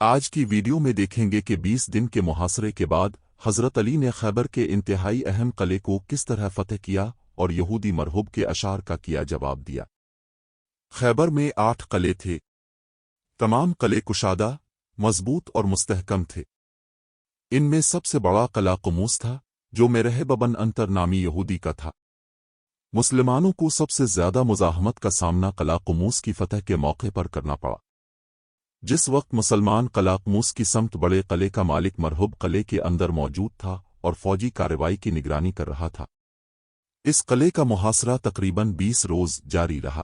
آج کی ویڈیو میں دیکھیں گے کہ 20 دن کے محاصرے کے بعد حضرت علی نے خیبر کے انتہائی اہم قلعے کو کس طرح فتح کیا اور یہودی مرہوب کے اشعار کا کیا جواب دیا۔ خیبر میں 8 قلعے تھے۔ تمام قلعے کشادہ، مضبوط اور مستحکم تھے۔ ان میں سب سے بڑا قلعہ قموس تھا، جو مرحب بن انتر نامی یہودی کا تھا۔ مسلمانوں کو سب سے زیادہ مزاحمت کا سامنا قلعہ قموس کی فتح کے موقع پر کرنا پڑا۔ جس وقت مسلمان قلعہ قموس کی سمت بڑے قلعے کا مالک مرہب قلعے کے اندر موجود تھا اور فوجی کارروائی کی نگرانی کر رہا تھا۔ اس قلعے کا محاصرہ تقریباً 20 روز جاری رہا۔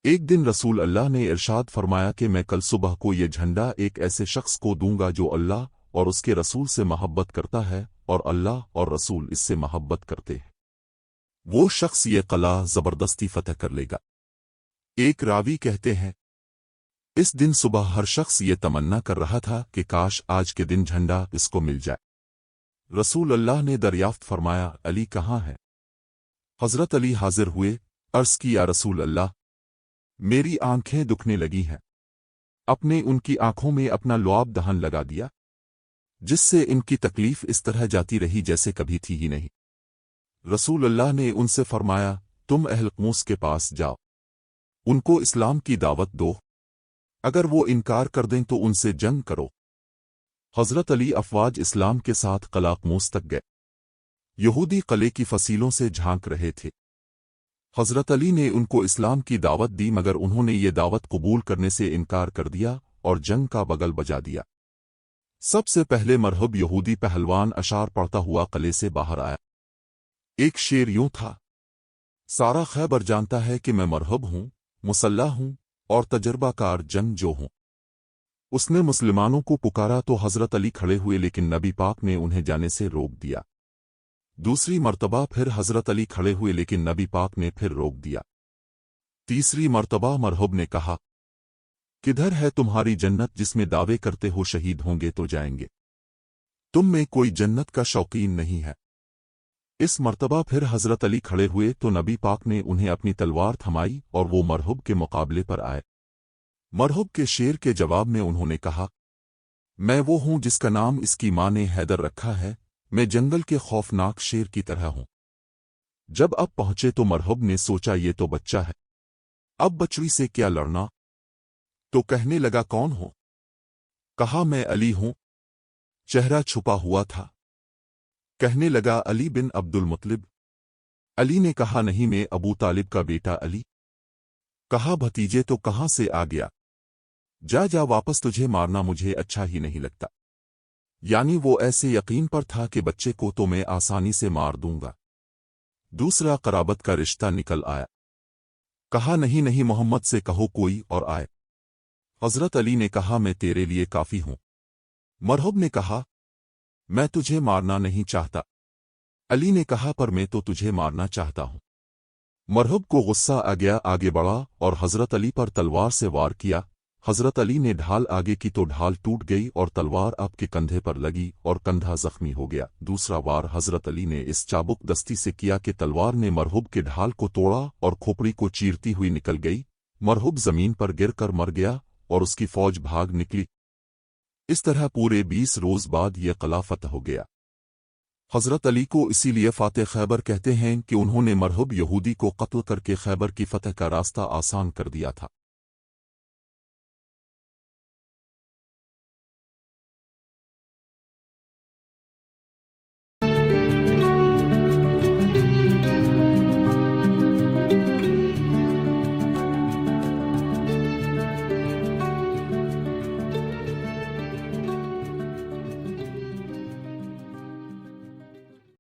ایک دن رسول اللہ نے ارشاد فرمایا کہ میں کل صبح کو یہ جھنڈا ایک ایسے شخص کو دوں گا جو اللہ اور اس کے رسول سے محبت کرتا ہے اور اللہ اور رسول اس سے محبت کرتے ہیں۔ وہ شخص یہ قلعہ زبردستی فتح کر لے گا۔ ایک راوی کہتے ہیں، اس دن صبح ہر شخص یہ تمنا کر رہا تھا کہ کاش آج کے دن جھنڈا اس کو مل جائے۔ رسول اللہ نے دریافت فرمایا، علی کہاں ہے؟ حضرت علی حاضر ہوئے، عرض کی، یا رسول اللہ، میری آنکھیں دکھنے لگی ہیں۔ اپنے ان کی آنکھوں میں اپنا لعاب دہن لگا دیا، جس سے ان کی تکلیف اس طرح جاتی رہی جیسے کبھی تھی ہی نہیں۔ رسول اللہ نے ان سے فرمایا، تم اہل قموس کے پاس جاؤ، ان کو اسلام کی دعوت دو، اگر وہ انکار کر دیں تو ان سے جنگ کرو۔ حضرت علی افواج اسلام کے ساتھ قلعہ قموس تک گئے۔ یہودی قلعے کی فصیلوں سے جھانک رہے تھے۔ حضرت علی نے ان کو اسلام کی دعوت دی، مگر انہوں نے یہ دعوت قبول کرنے سے انکار کر دیا اور جنگ کا بغل بجا دیا۔ سب سے پہلے مرہب یہودی پہلوان اشعار پڑھتا ہوا قلعے سے باہر آیا۔ ایک شعر یوں تھا، سارا خیبر جانتا ہے کہ میں مرہب ہوں، مسلح ہوں اور تجربہ کار جنگ جو ہوں۔ اس نے مسلمانوں کو پکارا تو حضرت علی کھڑے ہوئے، لیکن نبی پاک نے انہیں جانے سے روک دیا۔ دوسری مرتبہ پھر حضرت علی کھڑے ہوئے، لیکن نبی پاک نے پھر روک دیا۔ تیسری مرتبہ مرہب نے کہا، کدھر ہے تمہاری جنت جس میں دعوے کرتے ہو شہید ہوں گے تو جائیں گے؟ تم میں کوئی جنت کا شوقین نہیں ہے۔ اس مرتبہ پھر حضرت علی کھڑے ہوئے تو نبی پاک نے انہیں اپنی تلوار تھمائی اور وہ مرہب کے مقابلے پر آئے۔ مرہب کے شعر کے جواب میں انہوں نے کہا، میں وہ ہوں جس کا نام اس کی ماں نے حیدر رکھا ہے، میں جنگل کے خوفناک شیر کی طرح ہوں۔ جب اب پہنچے تو مرہب نے سوچا یہ تو بچہ ہے، اب بچڑی سے کیا لڑنا؟ تو کہنے لگا، کون ہو؟ کہا، میں علی ہوں۔ چہرہ چھپا ہوا تھا۔ کہنے لگا، علی بن عبد المطلب؟ علی نے کہا، نہیں، میں ابو طالب کا بیٹا علی۔ کہا، بھتیجے تو کہاں سے آ گیا؟ جا جا واپس، تجھے مارنا مجھے اچھا ہی نہیں لگتا۔ یعنی وہ ایسے یقین پر تھا کہ بچے کو تو میں آسانی سے مار دوں گا۔ دوسرا قرابت کا رشتہ نکل آیا۔ کہا، نہیں نہیں، محمد سے کہو کوئی اور آئے۔ حضرت علی نے کہا، میں تیرے لیے کافی ہوں۔ مرہب نے کہا، میں تجھے مارنا نہیں چاہتا۔ علی نے کہا، پر میں تو تجھے مارنا چاہتا ہوں۔ مرہب کو غصہ آ گیا، آگے بڑھا اور حضرت علی پر تلوار سے وار کیا۔ حضرت علی نے ڈھال آگے کی تو ڈھال ٹوٹ گئی اور تلوار آپ کے کندھے پر لگی اور کندھا زخمی ہو گیا۔ دوسرا وار حضرت علی نے اس چابک دستی سے کیا کہ تلوار نے مرہب کے ڈھال کو توڑا اور کھوپڑی کو چیرتی ہوئی نکل گئی۔ مرہب زمین پر گر کر مر گیا اور اس کی فوج بھاگ نکلی۔ اس طرح پورے 20 روز بعد یہ قلعہ فتح ہو گیا۔ حضرت علی کو اسی لیے فاتح خیبر کہتے ہیں کہ انہوں نے مرہب یہودی کو قتل کر کے خیبر کی فتح کا راستہ آسان کر دیا تھا۔